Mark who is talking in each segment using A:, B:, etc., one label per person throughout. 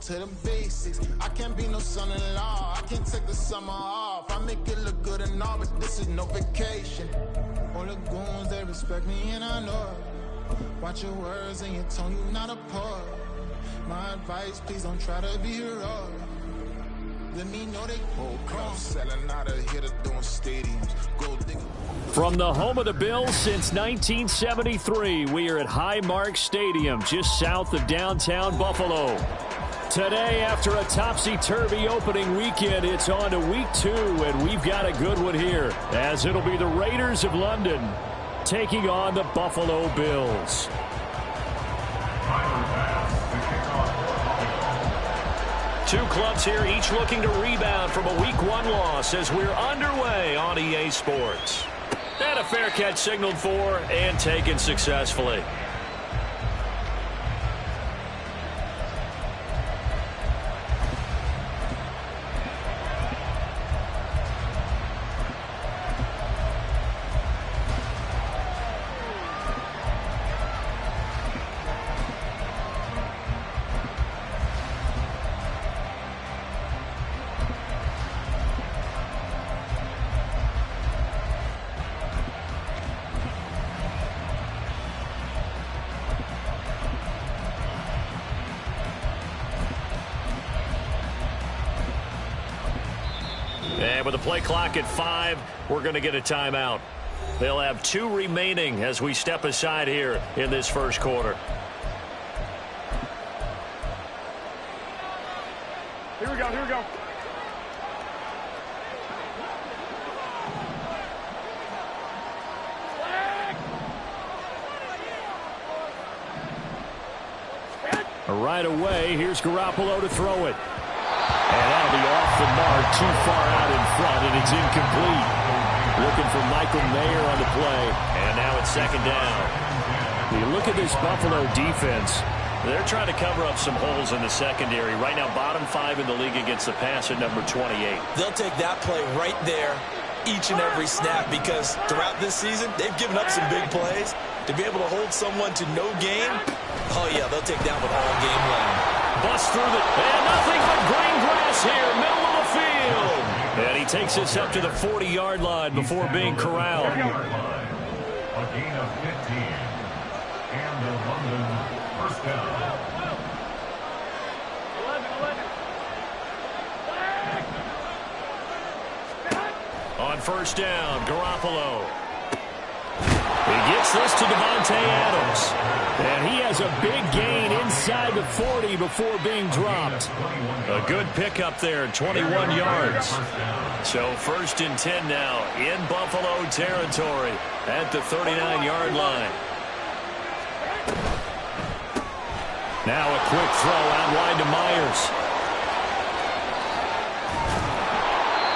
A: to the basics. I can't be no son-in-law. I can't take the summer off. I make it look good and all, but this is no vacation. All the goons, they respect me and I know it. Watch your words and your tone, you not a poet. My advice, please don't try to be heroic. Let me know they come selling out of here to doing stadiums. Gold digger.
B: From the home of the Bills since 1973, we are at Highmark Stadium, just south of downtown Buffalo. Today, after a topsy-turvy opening weekend, it's on to week 2, and we've got a good one here, as it'll be the Raiders of London taking on the Buffalo Bills. Two clubs here, each looking to rebound from a Week 1 loss as we're underway on EA Sports. And a fair catch signaled for and taken successfully. And with the play clock at 5, we're going to get a timeout. They'll have 2 remaining as we step aside here in this first quarter.
C: Here we go, here we go.
B: Right away, here's Garoppolo to throw it. And that'll be off the mark, too far out in front, and it's incomplete. Looking for Michael Mayer on the play. And now it's second down. You look at this Buffalo defense. They're trying to cover up some holes in the secondary. Right now, bottom 5 in the league against the pass at number 28.
D: They'll take that play right there each and every snap because throughout this season, they've given up some big plays. To be able to hold someone to no gain, oh, yeah, they'll take down with all game long.
B: Bust through the, and nothing but green grass here, middle of the field. And he takes us up to the 40-yard line before being corralled.
E: A gain of 15. And the London first down.
B: 11. On first down, Garoppolo. He gets this to Davante Adams. And he has a big gain inside the 40 before being dropped. A good pickup there, 21 yards. So first and 10 now in Buffalo territory at the 39-yard line. Now a quick throw out wide to Myers.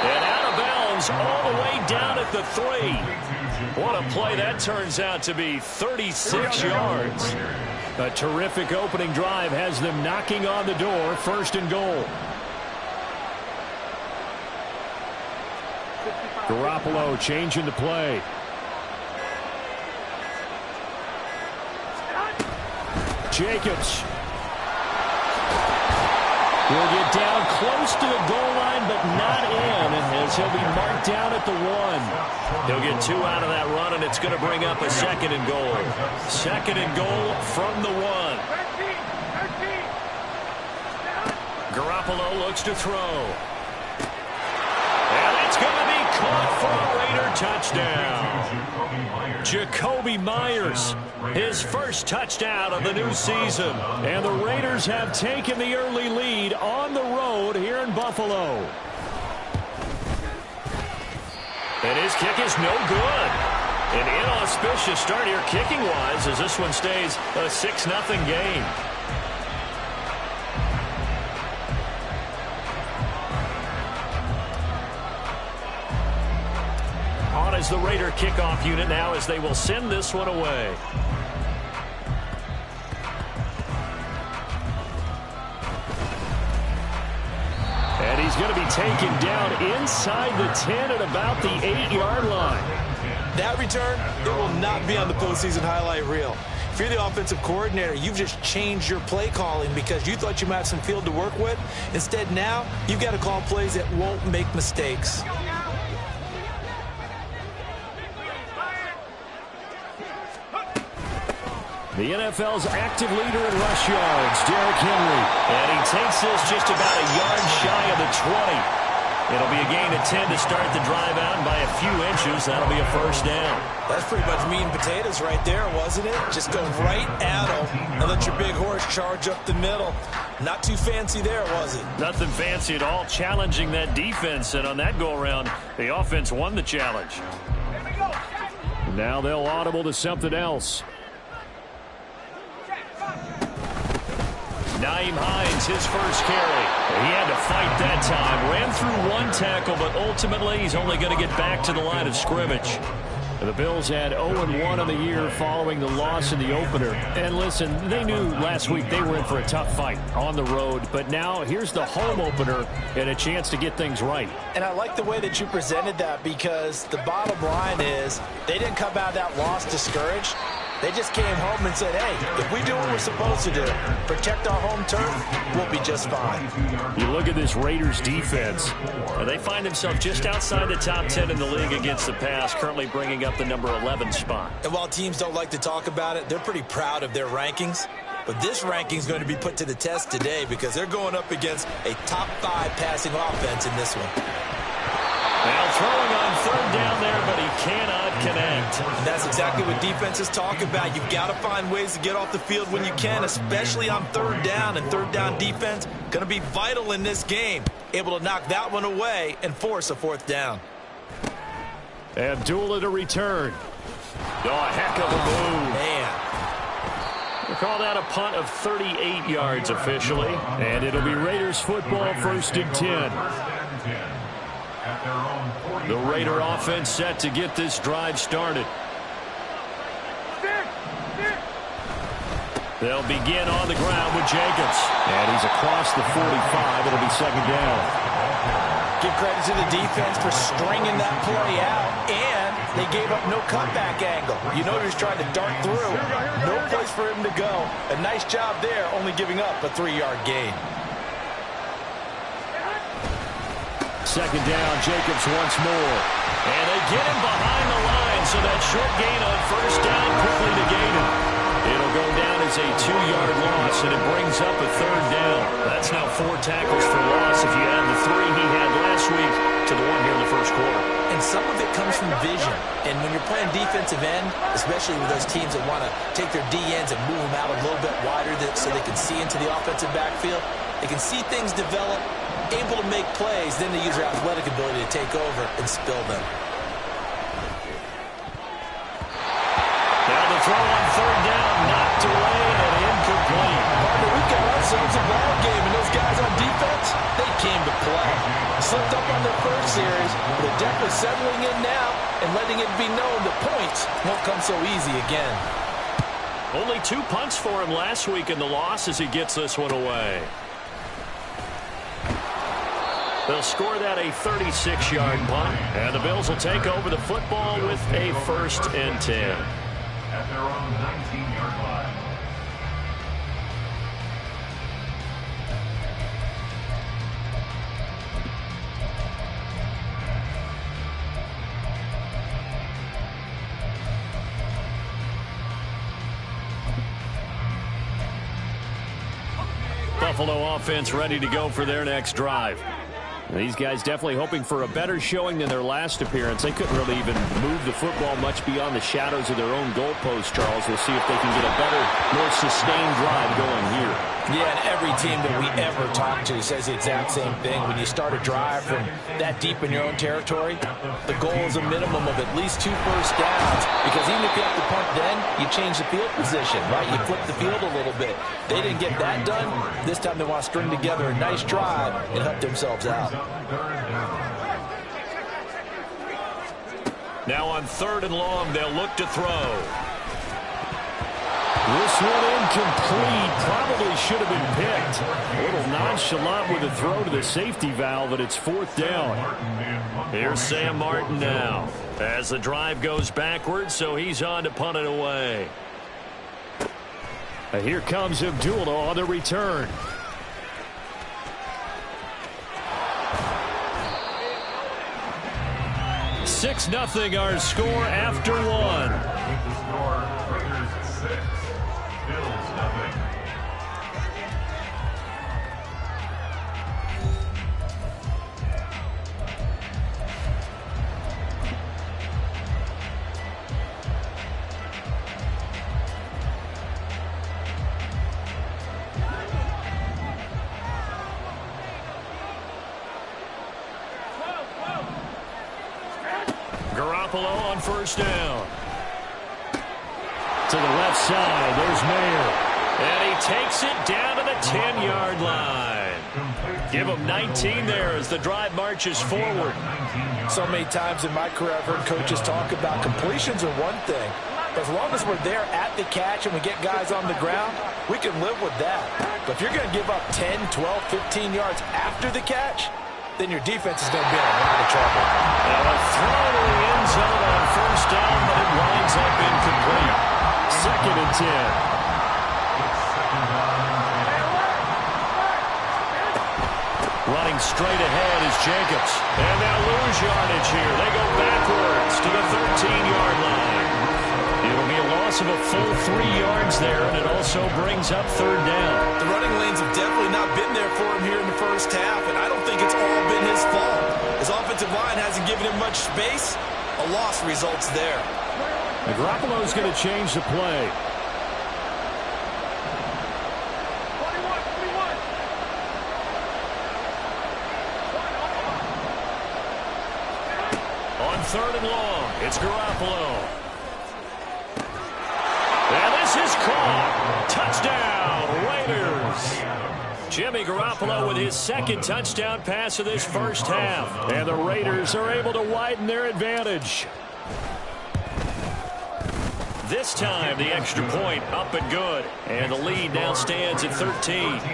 B: And out of bounds all the way down at the 3. What a play that turns out to be, 36 yards. A terrific opening drive has them knocking on the door, first and goal. Garoppolo changing the play. Jacobs will get down close to the goal line, but not in, as he'll be marked down at the 1. He'll get 2 out of that run, and it's going to bring up a second and goal. Second and goal from the 1. Garoppolo looks to throw. And it's going to be caught for a Raider touchdown. Jakobi Meyers, his first touchdown of the new season. And the Raiders have taken the early lead on the road here in Buffalo. And his kick is no good. An inauspicious start here kicking-wise as this one stays a 6-0 game. On as the Raider kickoff unit now as they will send this one away. And he's going to be taken down inside the 10 at about the 8-yard line.
D: That return, it will not be on the postseason highlight reel. If you're the offensive coordinator, you've just changed your play calling because you thought you might have some field to work with. Instead, now you've got to call plays that won't make mistakes.
B: The NFL's active leader in rush yards, Derrick Henry. And he takes this just about a yard shy of the 20. It'll be a gain of 10 to start the drive out, and by a few inches, that'll be a first down.
D: That's pretty much meat and potatoes right there, wasn't it? Just go right at him and let your big horse charge up the middle. Not too fancy there, was it?
B: Nothing fancy at all, challenging that defense, and on that go-around, the offense won the challenge. Now they'll audible to something else. Nyheim Hines, his first carry. He had to fight that time. Ran through one tackle, but ultimately he's only going to get back to the line of scrimmage. The Bills had 0-1 on the year following the loss in the opener. And listen, they knew last week they were in for a tough fight on the road. But now here's the home opener and a chance to get things right.
D: And I like the way that you presented that because the bottom line is they didn't come out of that loss discouraged. They just came home and said, hey, if we do what we're supposed to do, protect our home turf, we'll be just fine.
B: You look at this Raiders defense, and they find themselves just outside the top 10 in the league against the pass, currently bringing up the number 11 spot.
D: And while teams don't like to talk about it, they're pretty proud of their rankings. But this ranking is going to be put to the test today because they're going up against a top 5 passing offense in this one.
B: Now throwing on third down there, but he cannot connect.
D: And that's exactly what defenses talk about. You've got to find ways to get off the field when you can, especially on third down. And third down defense going to be vital in this game. Able to knock that one away and force a fourth down.
B: Abdullah to return. Oh, a heck of a move.
D: Man.
B: We'll call that a punt of 38 yards officially. And it'll be Raiders football, 1st and 10. The Raider offense set to get this drive started. They'll begin on the ground with Jacobs. And he's across the 45. It'll be 2nd down.
D: Give credit to the defense for stringing that play out. And they gave up no cutback angle. You know he was trying to dart through. No place for him to go. A nice job there, only giving up a 3-yard gain.
B: 2nd down, Jacobs once more. And they get him behind the line, so that short gain on 1st down quickly negated. It'll go down as a 2-yard loss, and it brings up a 3rd down. That's now 4 tackles for loss if you add the 3 he had last week to the 1 here in the 1st quarter.
D: And some of it comes from vision. And when you're playing defensive end, especially with those teams that want to take their D-ends and move them out a little bit wider so they can see into the offensive backfield, they can see things develop, able to make plays, then they use their athletic ability to take over and spill them.
B: Now the throw on 3rd down, knocked away and incomplete.
D: But we've got ourselves a ball game, and those guys on defense, they came to play. Slipped up on their first series, but they're definitely settling in now and letting it be known the points won't come so easy again.
B: Only 2 punts for him last week in the loss as he gets this one away. They'll score that a 36-yard punt, and the Bills will take over the football with a 1st and 10.
E: At their own 19-yard line.
B: Buffalo offense ready to go for their next drive. These guys definitely hoping for a better showing than their last appearance. They couldn't really even move the football much beyond the shadows of their own goalpost, Charles. We'll see if they can get a better, more sustained drive going here.
D: Yeah, and every team that we ever talk to says the exact same thing. When you start a drive from that deep in your own territory, the goal is a minimum of at least 2 first downs. Because even if you have to punt then, you change the field position, right? You flip the field a little bit. They didn't get that done. This time they want to string together a nice drive and help themselves out.
B: Now on 3rd and long, they'll look to throw. This one incomplete. Probably should have been picked. A little nonchalant with a throw to the safety valve, but it's 4th down. Here's Sam Martin now as the drive goes backwards, so he's on to punt it away. Here comes Abdullah on the return. Six 0 our score after one.
E: With the score, Raiders 6, Bills 0.
B: Garoppolo on first down. To the left side, there's Mayer. And he takes it down to the 10-yard line. Give him 19 there as the drive marches forward.
D: So many times in my career I've heard coaches talk about completions are one thing. But as long as we're there at the catch and we get guys on the ground, we can live with that. But if you're going to give up 10, 12, 15 yards after the catch, then your defense is going to be in a lot of trouble.
B: And a throw to the end zone on first down, but it winds up incomplete. 2nd and 10. Running straight ahead is Jacobs. And they'll lose yardage here. They go backwards to the 13-yard line. It'll be a loss of a full 3 yards there, and it also brings up 3rd down.
D: The running lanes have definitely not been there for him here in the first half, and I don't think it's all been his fault. His offensive line hasn't given him much space. A loss results there.
B: Garoppolo's going to change the play. On 3rd and long, it's Garoppolo. And this is caught. Touchdown, Raiders. Jimmy Garoppolo with his 2nd touchdown pass of this first half. And the Raiders are able to widen their advantage. This time, the extra point up and good. And the lead now stands at 13.
E: Bills 0.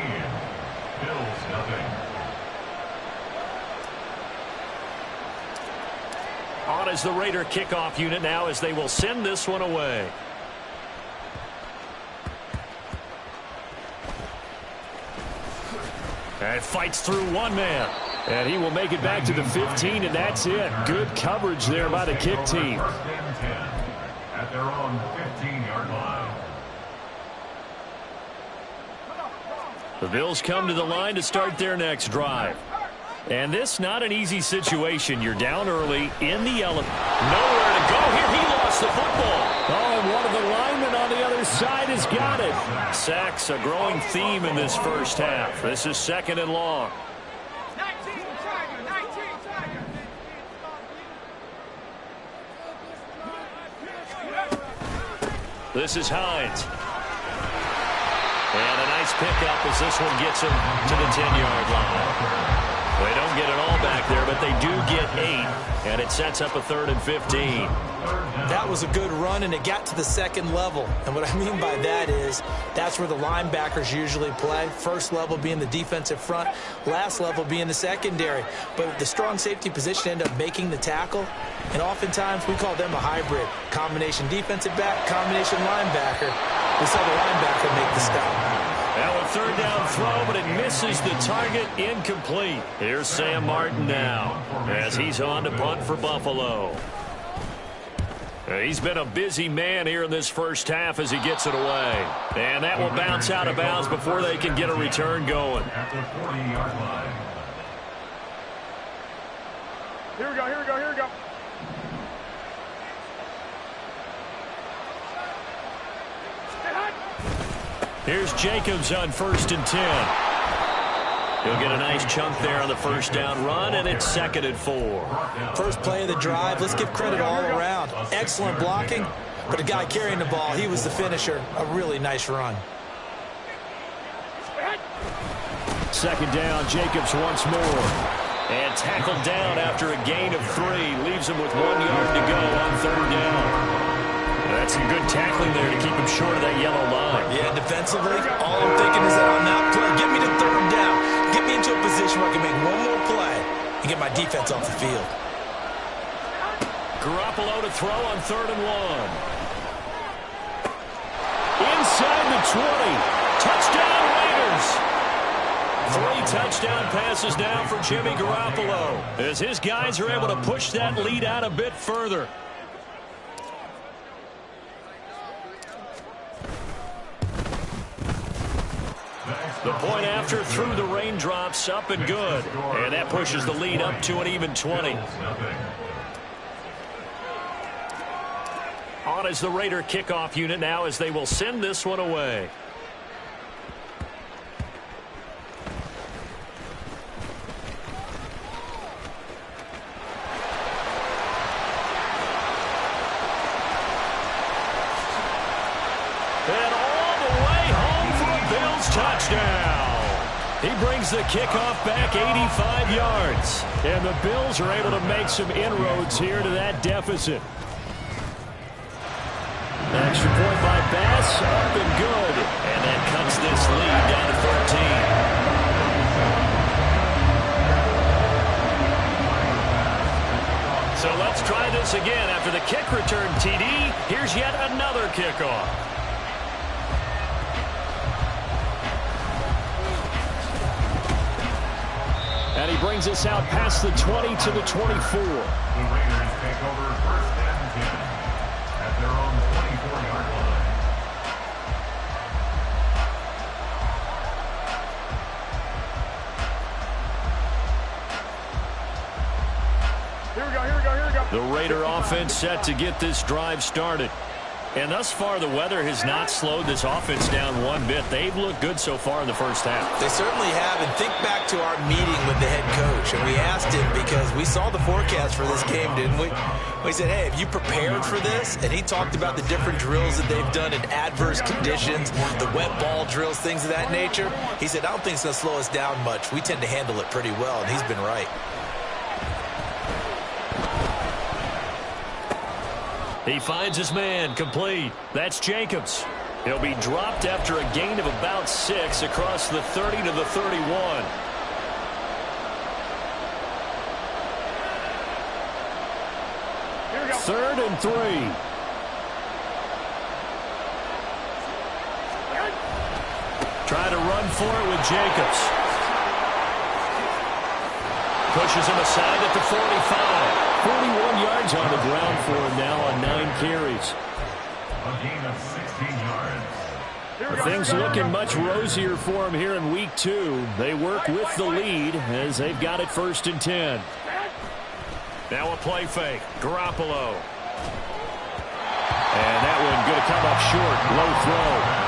B: On is the Raider kickoff unit now as they will send this one away. And fights through one man. And he will make it back to the 15, and that's it. Good coverage there by the kick team.
E: 1st and 10 at their own 15-yard line.
B: The Bills come to the line to start their next drive. And this not an easy situation. You're down early in the element. Nowhere to go here. He lost the football. Oh, and one of the linemen on the other side has got it. Sacks a growing theme in this first half. This is 2nd and long. This is Hines. And a nice pickup as this one gets him to the 10-yard line. They don't get it all back there, but they do get 8, and it sets up a 3rd and 15.
D: That was a good run, and it got to the 2nd level. And what I mean by that is that's where the linebackers usually play. First level being the defensive front, last level being the secondary. But the strong safety position ended up making the tackle, and oftentimes we call them a hybrid. Combination defensive back, combination linebacker. We saw the linebacker make the stop.
B: Now a 3rd down throw, but it misses the target. Incomplete. Here's Sam Martin now as he's on to punt for Buffalo. He's been a busy man here in this first half as he gets it away. And that will bounce out of bounds before they can get a return going.
E: At the 40-yard line.
C: Here we go, here we go, here we go.
B: Here's Jacobs on 1st and 10. He'll get a nice chunk there on the first down run, and it's 2nd and 4.
D: First play of the drive. Let's give credit all around. Excellent blocking, but the guy carrying the ball, he was the finisher. A really nice run.
B: 2nd down, Jacobs once more. And tackled down after a gain of 3. Leaves him with 1 yard to go on 3rd down. That's some good tackling there to keep him short of that yellow line.
D: Yeah, defensively, all I'm thinking is that on that play, get me to 3rd down. Get me into a position where I can make one more play and get my defense off the field.
B: Garoppolo to throw on 3rd and 1. inside the 20. Touchdown Raiders. 3 touchdown passes now for Jimmy Garoppolo, as his guys are able to push that lead out a bit further. The point after through the raindrops, up and good. And that pushes the lead up to an even 20. On is the Raider kickoff unit now, as they will send this one away. And all the way home for a Bills touchdown. He brings the kickoff back 85 yards. And the Bills are able to make some inroads here to that deficit. Extra point by Bass, up and good. And that cuts this lead down to 13. So let's try this again. After the kick return TD, here's yet another kickoff. And he brings us out past the 20 to the 24.
E: The Raiders take over first and 10 at their own 24-yard line.
C: Here we go, here we go, here we go.
B: The Raider offense set to get this drive started. And thus far, the weather has not slowed this offense down one bit. They've looked good so far in the first half.
D: They certainly have. And think back to our meeting with the head coach. And we asked him, because we saw the forecast for this game, didn't we? We said, hey, have you prepared for this? And he talked about the different drills that they've done in adverse conditions, the wet ball drills, things of that nature. He said, I don't think it's going to slow us down much. We tend to handle it pretty well, and he's been right.
B: He finds his man, complete. That's Jacobs. He'll be dropped after a gain of about 6 across the 30 to the 31.
C: Here we go.
B: 3rd and 3. Try to run for it with Jacobs. Pushes him aside at the 45. 41 yards on the ground for him now on 9 carries.
E: A gain of 16 yards.
B: Things looking much rosier for him here in week 2. They work with the lead as they've got it 1st and 10. Now a play fake. Garoppolo. And that one going to come up short. Low throw.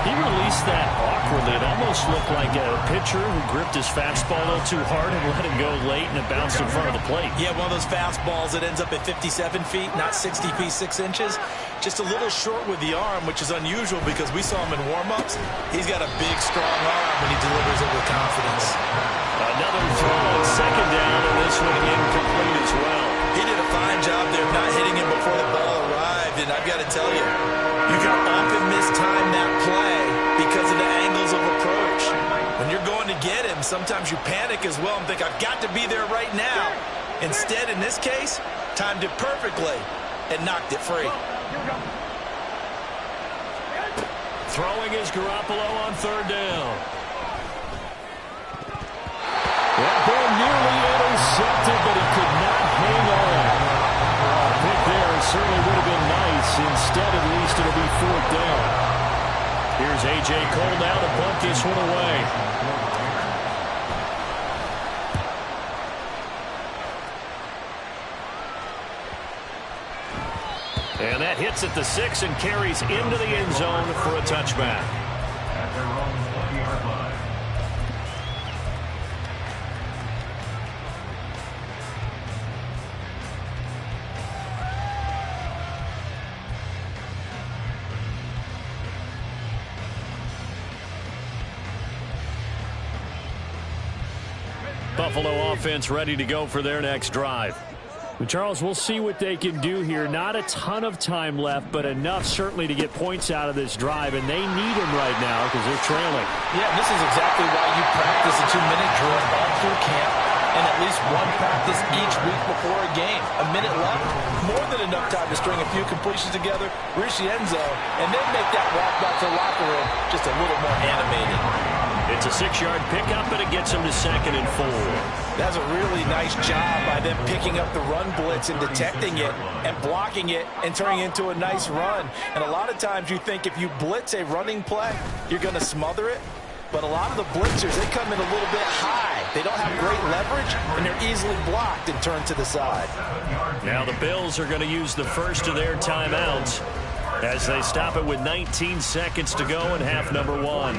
B: He released that awkwardly. It almost looked like a pitcher who gripped his fastball a little too hard and let it go late, and it bounced in front of the plate.
D: Yeah, one of those fastballs that ends up at 57 feet, not 60 feet 6 inches. Just a little short with the arm, which is unusual because we saw him in warm-ups. He's got a big, strong arm when he delivers it with confidence.
B: Another throw on 2nd down, and this one incomplete as well.
D: He did a fine job there of not hitting him before the ball arrived, and I've got to tell you, you can often mistime that play because of the angles of approach. When you're going to get him, sometimes you panic as well and think, I've got to be there right now. Instead, in this case, timed it perfectly and knocked it free.
B: Throwing is Garoppolo on 3rd down. That ball nearly intercepted, but he could not hang on. A pick there certainly would have been nice. Instead, at least, it'll be 4th down. Here's A.J. Cole now to bunt this one away. And that hits at the 6 and carries into the end zone for a touchback.
E: At their own 20-yard line.
B: Buffalo offense ready to go for their next drive. But Charles, we'll see what they can do here. Not a ton of time left, but enough certainly to get points out of this drive, and they need them right now because they're trailing.
D: Yeah, this is exactly why you practice a 2-minute drill all through camp. and at least one practice each week before a game. A minute left, more than enough time to string a few completions together, reach the end zone, and then make that walk back to the locker room just a little more animated.
B: It's a 6-yard pickup, and it gets him to 2nd and 4.
D: That's a really nice job by them picking up the run blitz and detecting it and blocking it and turning it into a nice run. And a lot of times you think if you blitz a running play, you're going to smother it. But a lot of the blitzers, they come in a little bit high. They don't have great leverage, and they're easily blocked and turned to the side.
B: Now the Bills are going to use the first of their timeouts as they stop it with 19 seconds to go in half number 1.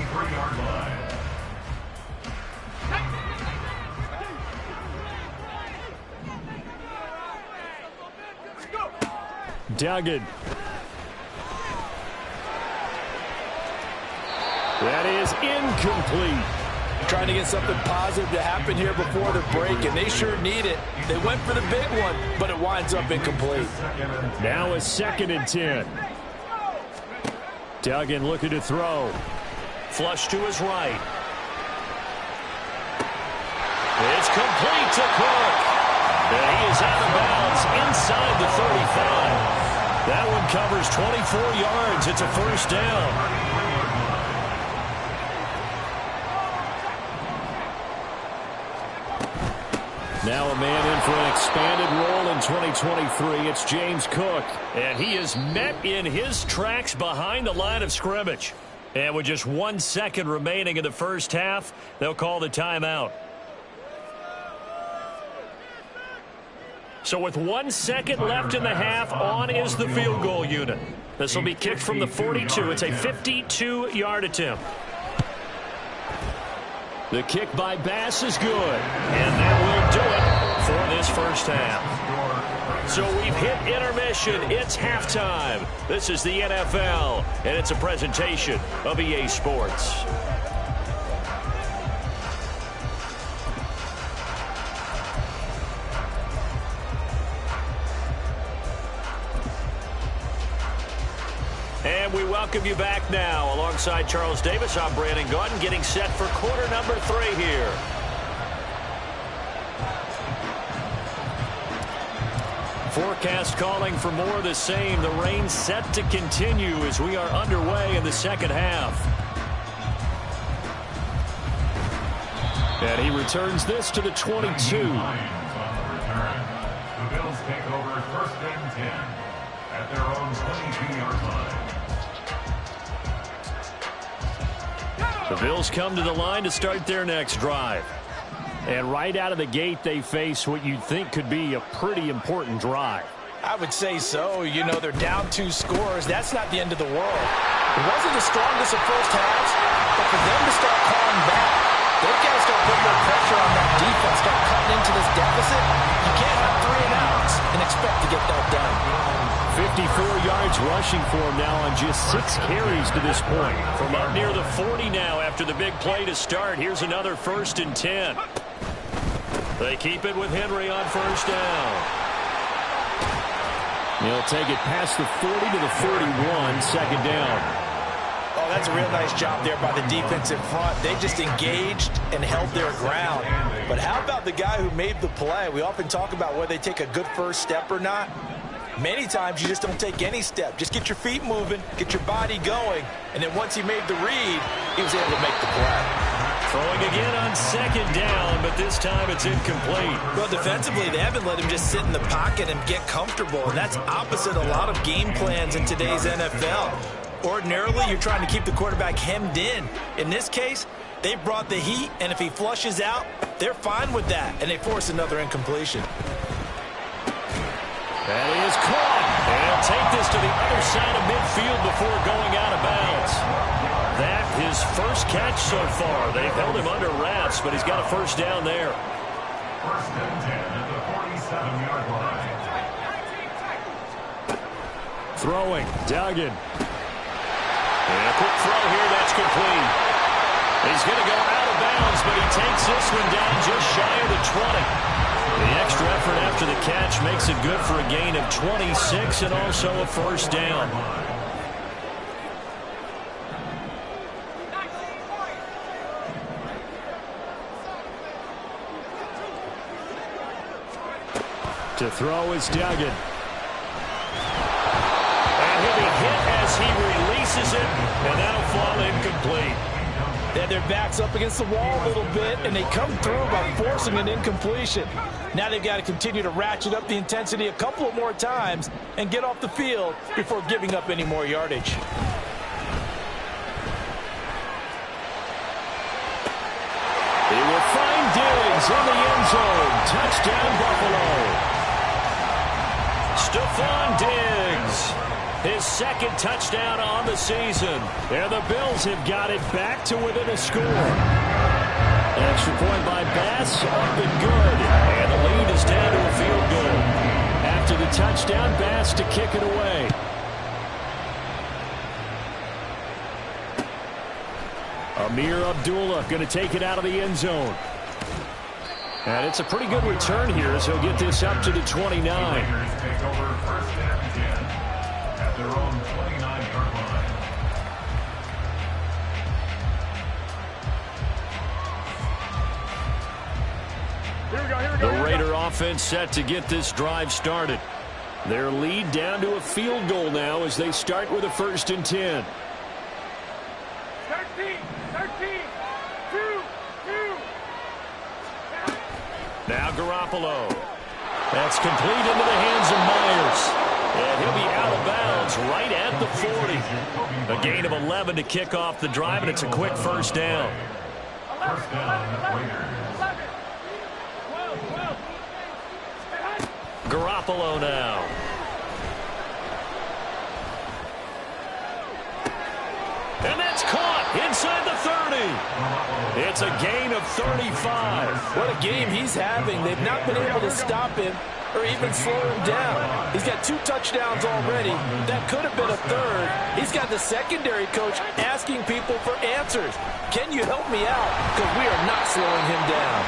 B: Duggan. That is incomplete.
D: Trying to get something positive to happen here before the break, and they sure need it. They went for the big one, but it winds up incomplete.
B: Now a 2nd and 10. Duggan looking to throw. Flush to his right. It's complete to Cook. And he is out of bounds inside the 35. That one covers 24 yards. It's a first down. Now a man in for an expanded role in 2023. It's James Cook. And he is met in his tracks behind the line of scrimmage. And with just 1 second remaining in the first half, they'll call the timeout. So with 1 second left in the half, on is the field goal unit. This will be kicked from the 42. It's a 52-yard attempt. The kick by Bass is good. And that will do it for this first half. So we've hit intermission. It's halftime. This is the NFL, and it's a presentation of EA Sports. And we welcome you back now. Alongside Charles Davis, I'm Brandon Gaudin, getting set for quarter number 3 here. Forecast calling for more of the same. The rain set to continue as we are underway in the second half. And he returns this to the 22.
E: The Bills take over 1st and 10 at their own 22-yard line.
B: The Bills come to the line to start their next drive. And right out of the gate, they face what you'd think could be a pretty important drive.
D: I would say so. You know, they're down 2 scores. That's not the end of the world. It wasn't the strongest of first halves, but for them to start calling back, they've got to start putting more pressure on that defense, start cutting into this deficit. You can't have 3 and outs and expect to get that done.
B: 54 yards rushing for him now on just 6 carries to this point. From up near the 40 now after the big play to start. Here's another 1st and 10. They keep it with Henry on first down. He'll take it past the 40 to the 41, second down.
D: Oh, that's a real nice job there by the defense in front. They just engaged and held their ground. But how about the guy who made the play? We often talk about whether they take a good first step or not. Many times you just don't take any step. Just get your feet moving, get your body going, and then once he made the read, he was able to make the play.
B: Throwing again on second down, but this time it's incomplete.
D: Well, defensively, they haven't let him just sit in the pocket and get comfortable, and that's opposite a lot of game plans in today's NFL. Ordinarily, you're trying to keep the quarterback hemmed in. In this case, they brought the heat, and if he flushes out, they're fine with that, and they force another incompletion.
B: That is caught. And he'll take this to the other side of midfield before going out of bounds. That his first catch so far. They've held him under wraps, but he's got a first down there.
E: 1st and 10 at the 47-yard line.
B: Throwing, Duggan. And a quick throw here, that's complete. He's going to go out of bounds, but he takes this one down just shy of the 20. The extra effort after the catch makes it good for a gain of 26 and also a first down. To throw is Duggan. And he'll be hit as he releases it, and that'll fall incomplete.
D: They had their backs up against the wall a little bit, and they come through by forcing an incompletion. Now they've got to continue to ratchet up the intensity a couple of more times and get off the field before giving up any more yardage.
B: He will find Diggs in the end zone. Touchdown, Buffalo. Stephon Diggs, his second touchdown on the season. And the Bills have got it back to within a score. An extra point by Bass, up and good. And the lead is down to a field goal. After the touchdown, Bass to kick it away. Amir Abdullah going to take it out of the end zone. And it's a pretty good return here as he'll get this up to the 29.
E: Raiders take over first and 10 at their own 29-yard line.
C: Here we go, here we go.
B: The Raider offense set to get this drive started. Their lead down to a field goal now as they start with a 1st and 10.
C: 13, 2.
B: Now Garoppolo. That's complete into the hands of Myers. And he'll be out of bounds right at the 40. A gain of 11 to kick off the drive, and it's a quick first down.
E: First down, Raiders.
B: Garoppolo now. And that's caught inside the 30. It's a gain of 35.
D: What a game he's having. They've not been able to stop him or even slow him down. He's got 2 touchdowns already. That could have been a 3rd. He's got the secondary coach asking people for answers. Can you help me out? Because we are not slowing him down.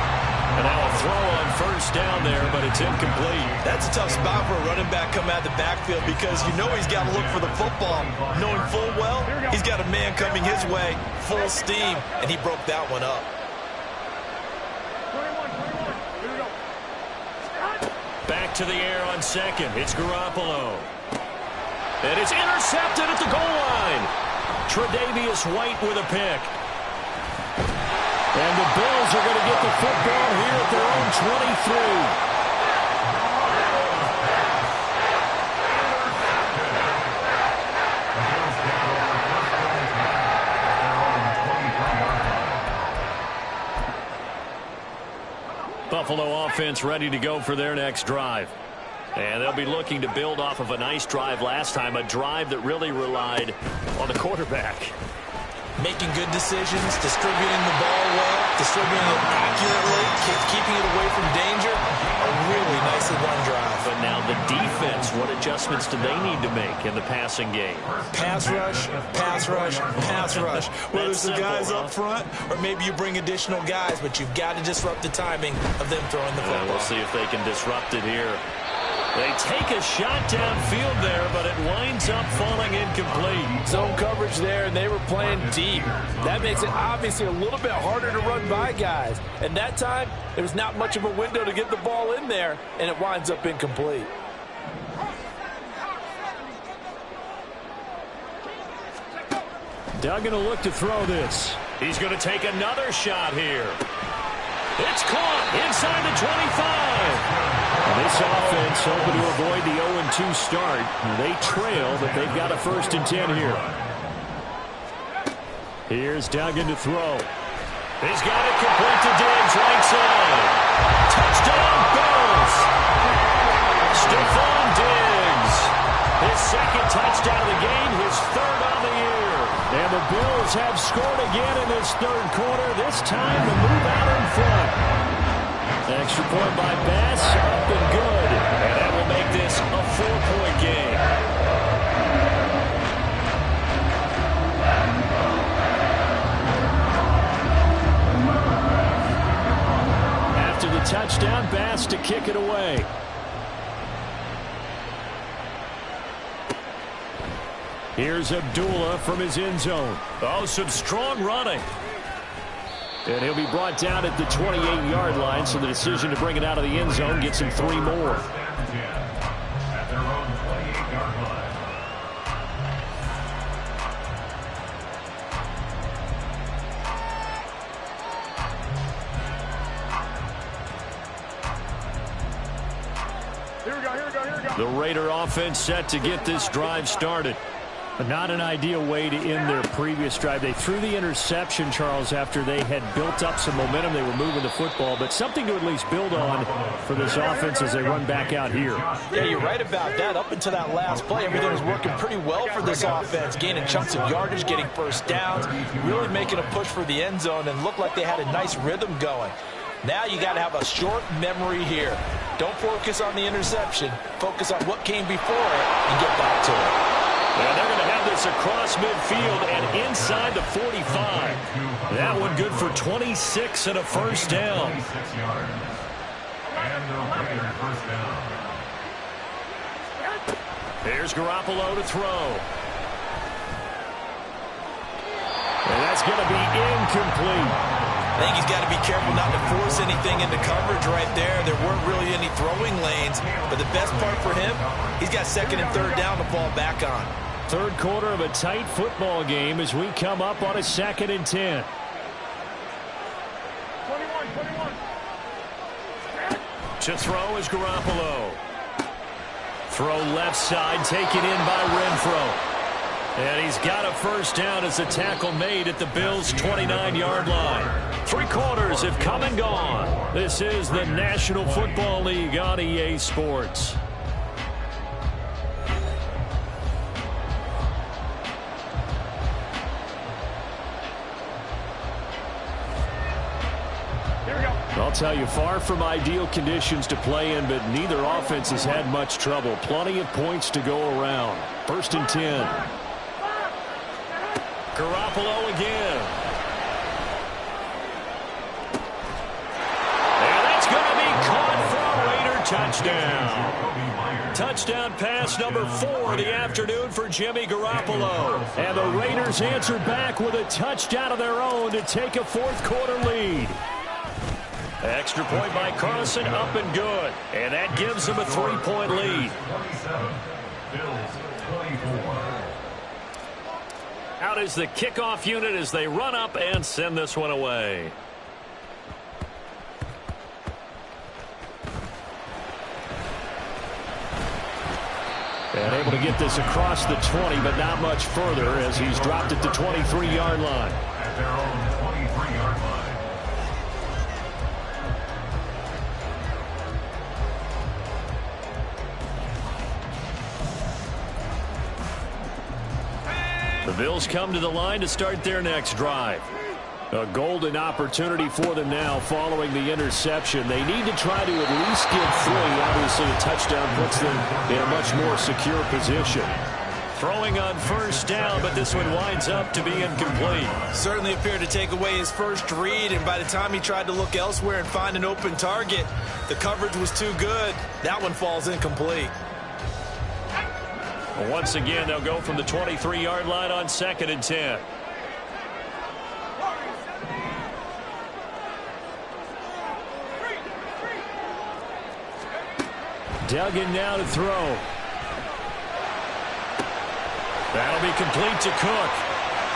B: And now a throw on first down there, but it's incomplete.
D: That's a tough spot for a running back coming out of the backfield because you know he's got to look for the football, knowing full well he's got a man coming his way, full steam, and he broke that one up.
C: 21, here we go.
B: Back to the air on second. It's Garoppolo. And it's intercepted at the goal line. Tre'Davious White with a pick. And the Bills are going to get the football here at their own 23. Buffalo offense ready to go for their next drive. And they'll be looking to build off of a nice drive last time, a drive that really relied on the quarterback.
D: Making good decisions, distributing the ball well, distributing it accurately, keeping it away from danger. A really nicely run drive.
B: But now the defense, what adjustments do they need to make in the passing game?
D: Pass rush, pass rush, pass rush. Whether it's the guys up front or maybe you bring additional guys, but you've got to disrupt the timing of them throwing the football.
B: We'll see if they can disrupt it here. They take a shot downfield there, but it winds up falling incomplete.
D: Zone coverage there, and they were playing deep. That makes it obviously a little bit harder to run by guys. And that time, there was not much of a window to get the ball in there, and it winds up incomplete.
B: Duggan will look to throw this. He's going to take another shot here. It's caught inside the 25. This offense hoping to avoid the 0-2 start. They trail, but they've got a 1st and 10 here. Here's Duggan to throw. He's got it complete to Diggs, right side. Touchdown, Bills. Stephon Diggs. His second touchdown of the game, his 3rd on the year. And the Bills have scored again in this 3rd quarter. This time the move out in front. Extra point by Bass, up and good. And that will make this a 4-point game. After the touchdown, Bass to kick it away. Here's Abdullah from his end zone. Oh, some strong running. And he'll be brought down at the 28-yard line, so the decision to bring it out of the end zone gets him 3 more.
E: and 10 at their own 28-yard line.
C: Here we go, here we go, here we go.
B: The Raider offense set to get this drive started. But not an ideal way to end their previous drive. They threw the interception, Charles, after they had built up some momentum. They were moving the football, but something to at least build on for this offense as they run back out here.
D: Yeah, you're right about that. Up until that last play, everything was working pretty well for this offense, gaining chunks of yardage, getting first downs, really making a push for the end zone, and looked like they had a nice rhythm going. Now you got to have a short memory here. Don't focus on the interception. Focus on what came before it and get back to it.
B: And they're going to have this across midfield and inside the 45. That one good for 26 and a first down.
E: 26 yards. And the Raiders first down.
B: Here's Garoppolo to throw. And that's going to be incomplete.
D: I think he's got to be careful not to force anything into coverage right there. There weren't really any throwing lanes, but the best part for him, he's got second and third down to fall back on.
B: Third quarter of a tight football game as we come up on a 2nd and 10.
C: 21.
B: To throw is Garoppolo. Throw left side, taken in by Renfro. And he's got a first down as a tackle made at the Bills' 29-yard line. 3 quarters have come and gone. This is the National Football League on EA Sports. I'll tell you, far from ideal conditions to play in, but neither offense has had much trouble. Plenty of points to go around. 1st and 10. Garoppolo again. And that's going to be caught for a Raider touchdown. Touchdown pass number 4 of the afternoon for Jimmy Garoppolo. And the Raiders answer back with a touchdown of their own to take a 4th quarter lead. Extra point by Carlson, up and good. And that gives them a 3-point lead.
E: 27, Bills 24.
B: Out is the kickoff unit as they run up and send this one away. And able to get this across the 20, but not much further as he's dropped at the 23-yard line.
E: At their own 23-yard line.
B: The Bills come to the line to start their next drive. A golden opportunity for them now following the interception. They need to try to at least get 3. Obviously, a touchdown puts them in a much more secure position. Throwing on first down, but this one winds up to be incomplete.
D: Certainly appeared to take away his first read, and by the time he tried to look elsewhere and find an open target, the coverage was too good. That one falls incomplete.
B: Once again, they'll go from the 23-yard line on 2nd and 10. Duggan now to throw. That'll be complete to Cook.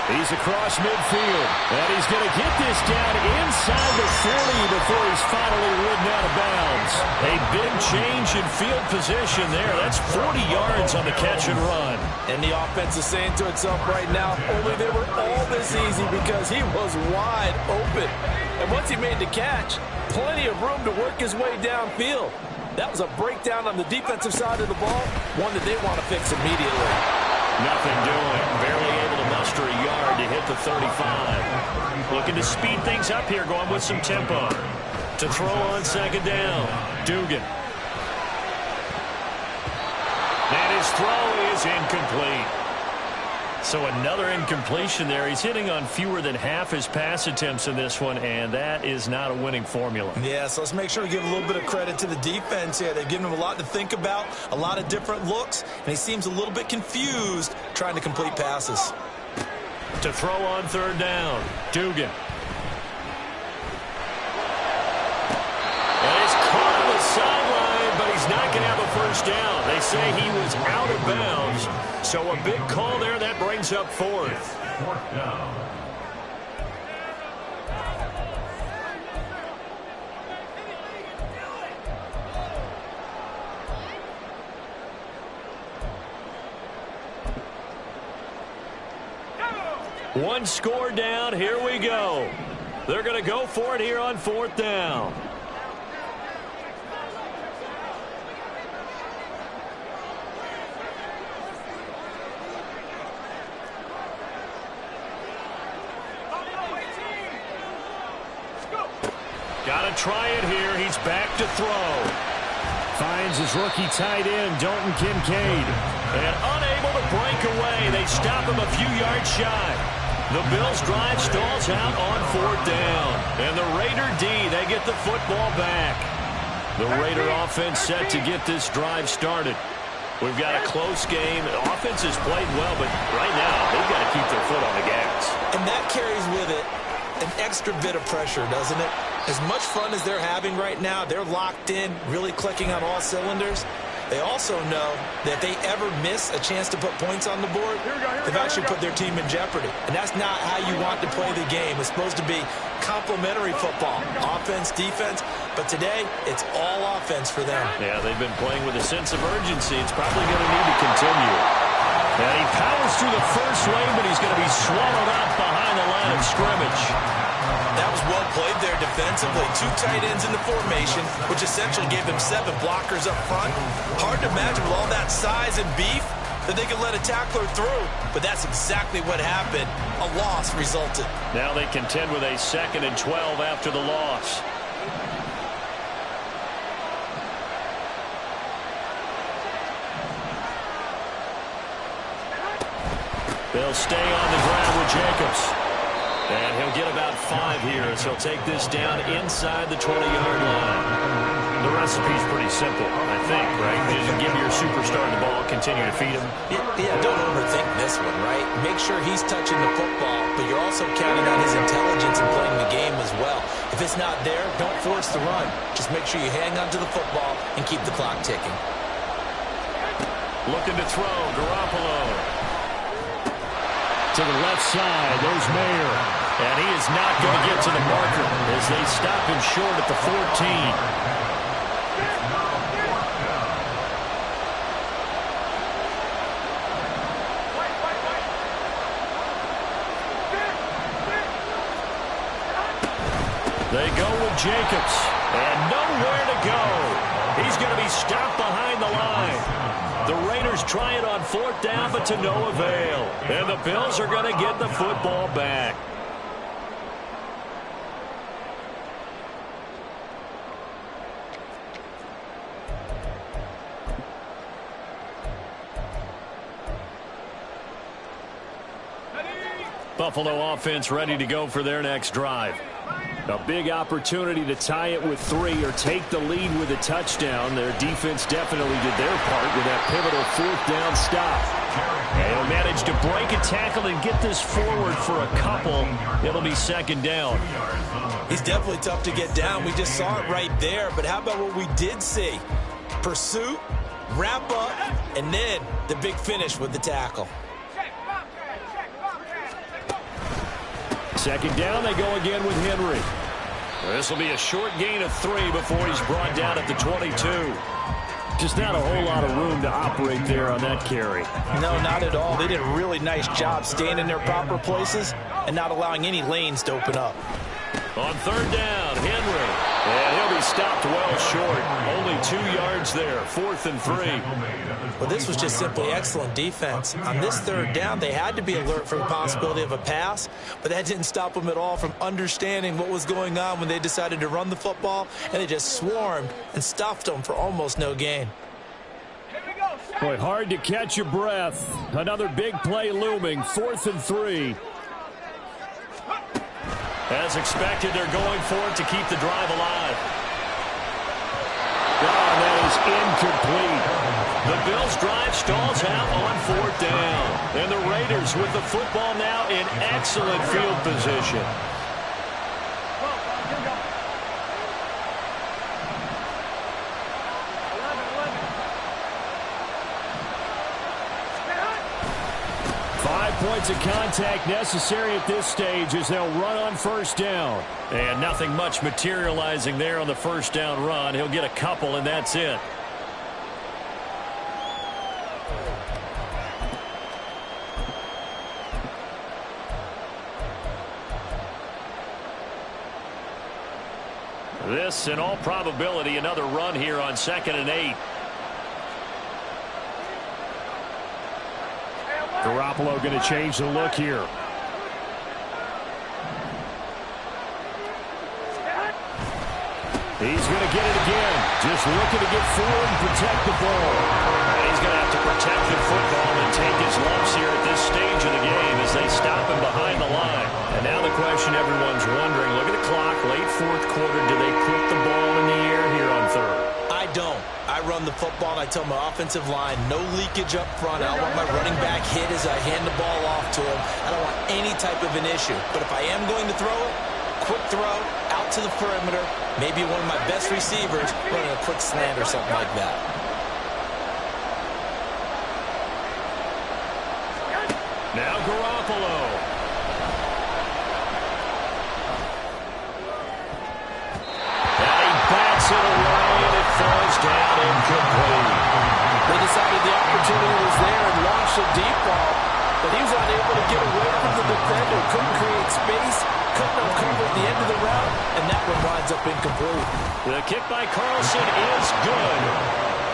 B: He's across midfield, and he's going to get this down inside the 40 before he's finally ridden out of bounds. A big change in field position there. That's 40 yards on the catch and run.
D: And the offense is saying to itself right now, only they were all this easy because he was wide open. And once he made the catch, plenty of room to work his way downfield. That was a breakdown on the defensive side of the ball, one that they want to fix immediately.
B: Nothing doing. Barely able to muster a yard to hit the 35. Looking to speed things up here, going with some tempo. To throw on 2nd down. Dugan. And his throw is incomplete. So another incompletion there. He's hitting on fewer than half his pass attempts in this one, and that is not a winning formula.
D: Yeah, so let's make sure to give a little bit of credit to the defense here. They're giving him a lot to think about, a lot of different looks, and he seems a little bit confused trying to complete passes.
B: To throw on 3rd down, Dugan. And he's caught on the sideline, but he's not going to have a say he was out of bounds. So a big call there. That brings up fourth.
E: Fourth down.
B: One score down. Here we go. They're going to go for it here on fourth down. Got to try it here. He's back to throw. Finds his rookie tight end, Dalton Kincaid. And unable to break away. They stop him a few yards shy. The Bills drive stalls out on fourth down. And the Raider D, they get the football back. The Raider offense set to get this drive started. We've got a close game. The offense has played well, but right now they've got to keep their foot on the gas.
D: And that carries with it an extra bit of pressure, doesn't it? As much fun as they're having right now, they're locked in, really clicking on all cylinders. They also know that if they ever miss a chance to put points on the board, they've actually put their team in jeopardy. And that's not how you want to play the game. It's supposed to be complementary football, offense, defense. But today, it's all offense for them.
B: Yeah, they've been playing with a sense of urgency. It's probably going to need to continue. And he powers through the first lane, but he's going to be swallowed up behind the line of scrimmage.
D: That was well played there defensively. Two tight ends in the formation, which essentially gave them 7 blockers up front. Hard to imagine with all that size and beef that they could let a tackler through. But that's exactly what happened. A loss resulted.
B: Now they contend with a 2nd and 12 after the loss. They'll stay on the ground with Jacobs. And he'll get about 5 here as he'll take this down inside the 20-yard line. The recipe's pretty simple, I think, right? Just give your superstar the ball, continue to feed him.
D: Yeah, don't overthink this one, right? Make sure he's touching the football, but you're also counting on his intelligence in playing the game as well. If it's not there, don't force the run. Just make sure you hang on to the football and keep the clock ticking.
B: Looking to throw, Garoppolo. To the left side, there's Mayer. And he is not going to get to the marker as they stop him short at the 14. They go with Jacobs. And nowhere to go. He's going to be stopped behind the line. The Raiders try it on 4th down, but to no avail. And the Bills are going to get the football back. Buffalo offense ready to go for their next drive. A big opportunity to tie it with 3 or take the lead with a touchdown. Their defense definitely did their part with that pivotal 4th down stop. And he'll manage to break a tackle and get this forward for a couple. It'll be 2nd down.
D: He's definitely tough to get down. We just saw it right there. But how about what we did see? Pursuit, wrap up, and then the big finish with the tackle.
B: 2nd down, they go again with Henry. This will be a short gain of 3 before he's brought down at the 22. Just not a whole lot of room to operate there on that carry.
D: No, not at all. They did a really nice job staying in their proper places and not allowing any lanes to open up.
B: On 3rd down, Henry. And he'll be stopped well short. Only 2 yards there, 4th and 3.
D: Well, this was just simply excellent defense. On this 3rd down, they had to be alert for the possibility of a pass, but that didn't stop them at all from understanding what was going on when they decided to run the football, and they just swarmed and stuffed them for almost no gain.
B: Boy, hard to catch your breath. Another big play looming, 4th and 3. As expected, they're going for it to keep the drive alive. Oh, that is incomplete. The Bills' drive stalls out on 4th down. And the Raiders with the football now in excellent field position. points of contact necessary at this stage as they'll run on first down. And nothing much materializing there on the first down run. He'll get a couple, and that's it. This, in all probability, another run here on 2nd and 8. Garoppolo going to change the look here. He's going to get it again. Just looking to get forward and protect the ball. And he's going to have to protect the football and take his lumps here at this stage of the game as they stop him behind the line. And now the question everyone's wondering, look at the clock, late fourth quarter, do they put the ball in the air here on third?
D: I don't. I run the football, and I tell my offensive line, no leakage up front. I don't want my running back hit as I hand the ball off to him. I don't want any type of an issue. But if I am going to throw it, quick throw, out to the perimeter, maybe one of my best receivers running a quick slant or something like that.
B: Now Garoppolo. And he bats it away, and it falls down incomplete.
F: They decided the opportunity was there and launched a deep ball, but he was unable to get away from the defender, couldn't create space, couldn't uncover at the end of the route, and that one winds up incomplete.
B: The kick by Carlson is good.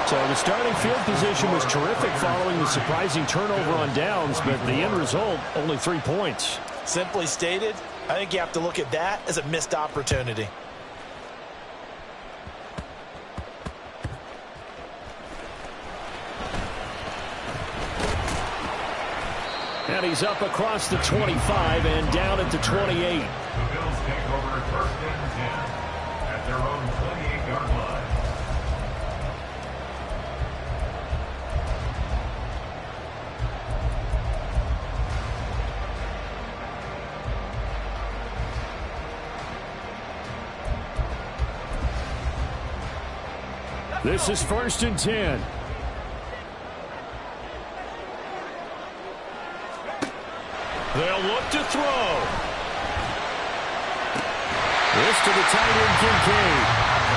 B: So the starting field position was terrific following the surprising turnover on downs, but the end result, only 3 points.
D: Simply stated, I think you have to look at that as a missed opportunity.
B: And he's up across the 25 and down at the 28.
E: The Bills take over 1st and 10 at their own 28-yard line.
B: This is 1st and 10. They'll look to throw. This to the tight end, Kincaid.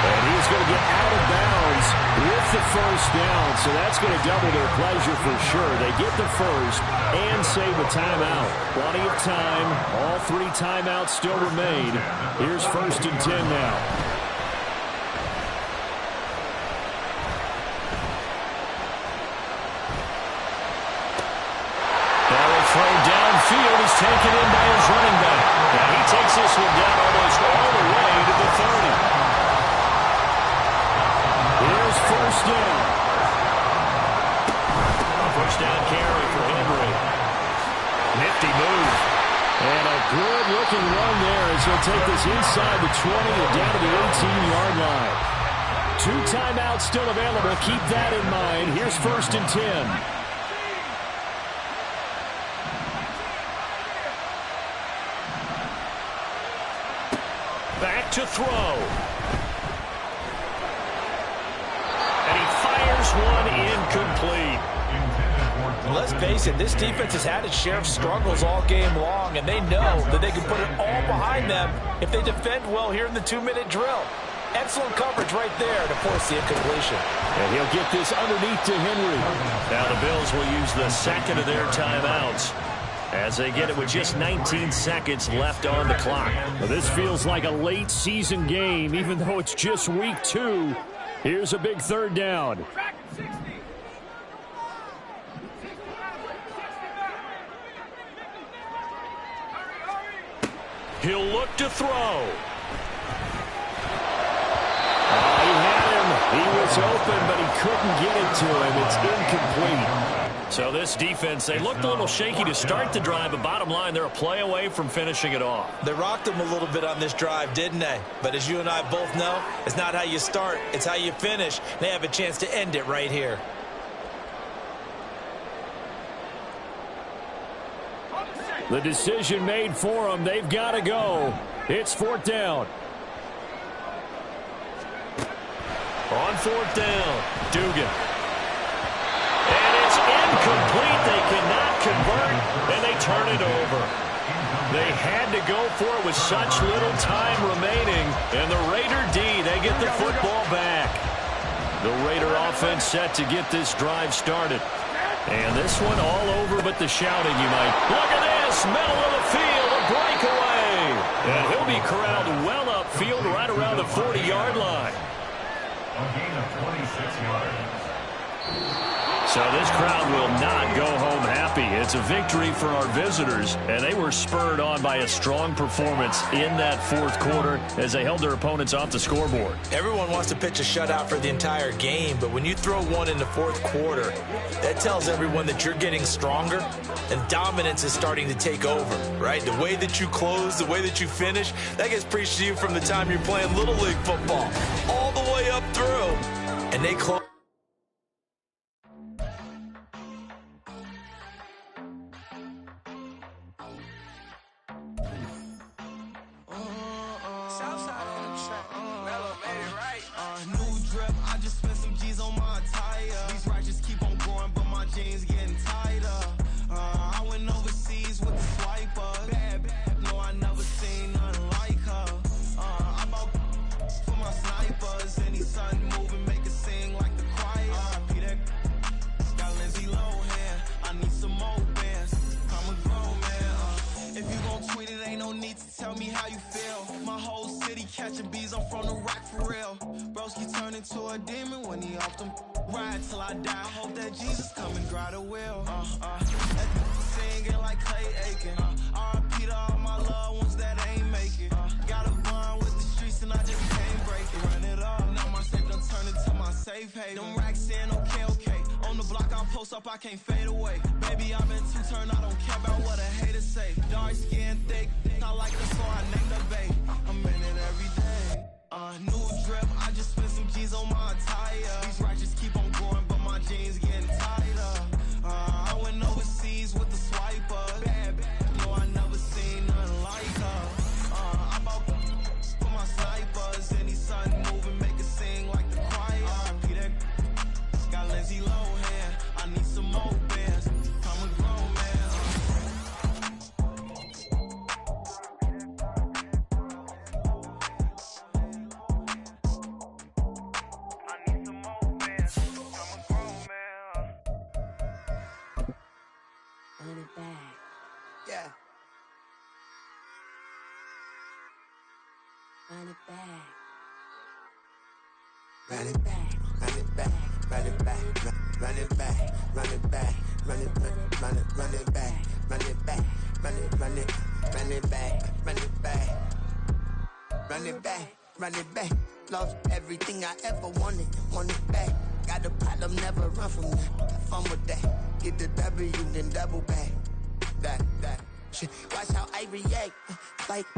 B: And he's going to get out of bounds with the first down. So that's going to double their pleasure for sure. They get the first and save a timeout. Plenty of time. All 3 timeouts still remain. Here's 1st and 10 now. Field is taken in by his running back. Now he takes this one down almost all the way to the 30. Here's 1st down. First down carry for Henry. Nifty move. And a good-looking run there as he'll take this inside the 20 and down to the 18-yard line. 2 timeouts still available. Keep that in mind. Here's 1st and 10. Back to throw. And he fires one incomplete.
F: Let's face it, this defense has had its share of struggles all game long, and they know that they can put it all behind them if they defend well here in the 2-minute drill. Excellent coverage right there to force the incompletion.
B: And he'll get this underneath to Henry. Now the Bills will use the second of their timeouts as they get it with just 19 seconds left on the clock. Well, this feels like a late season game, even though it's just week 2. Here's a big 3rd down. He'll look to throw. He had him. He was open, but he couldn't get it to him. It's incomplete. So this defense, they looked a little shaky to start the drive, but bottom line, they're a play away from finishing it off.
D: They rocked them a little bit on this drive, didn't they? But as you and I both know, it's not how you start, it's how you finish. They have a chance to end it right here.
B: The decision made for them. They've got to go. It's 4th down. On 4th down, Dugan. And it's incomplete. Incomplete. They cannot convert, and they turn it over. They had to go for it with such little time remaining. And the Raider D, they get the football back. The Raider offense set to get this drive started. And this one all over but the shouting, you might. Look at this, middle of the field, a breakaway. And he'll be corralled well upfield right around the 40-yard line.
E: A gain of 26 yards.
B: So this crowd will not go home happy. It's a victory for our visitors, and they were spurred on by a strong performance in that fourth quarter as they held their opponents off the scoreboard.
D: Everyone wants to pitch a shutout for the entire game, but when you throw one in the fourth quarter, that tells everyone that you're getting stronger and dominance is starting to take over, right? The way that you close, the way that you finish, that gets preached to you from the time you're playing Little League football all the way up through, and they close.
A: Tell me how you feel. My whole city catching bees. I'm from the rock for real. Broski turned into a demon when he off them ride till I die. Hope that Jesus come and dry the wheel. Singing like Clay Aiken. R.I.P. to all my loved ones that ain't make it. Got a bond with the streets and I just can't break it. Run it up. Now my safe done turned into my safe haven. Them racks in, okay. On the block I post up, I can't fade away. Baby, I've been too turned. I don't care about what a hater say. Dark skin, thick. I like the so I named the babe. I'm in it every day. New drip, I just spent some G's on my attire. These righteous keep on going, but my jeans getting tighter. I went overseas with the swiper. Bad, no, I never seen nothing like her. I bought for my snipers. Any sun moving, make it sing like the choir. R.I.P. that got Lindsay Lohan. I need some more bands. I'm a grown man.
G: Run it back.
A: Yeah.
G: Run it back.
A: Run it back, run it back, run it back, run it back, run it back, run it back, run it back, run it back, run it back, run it back, run it back, run it back. Lost everything I ever wanted it back. Got a problem, never run from that. Have fun with that. Get the W, then double back. That shit. Watch how I react. Like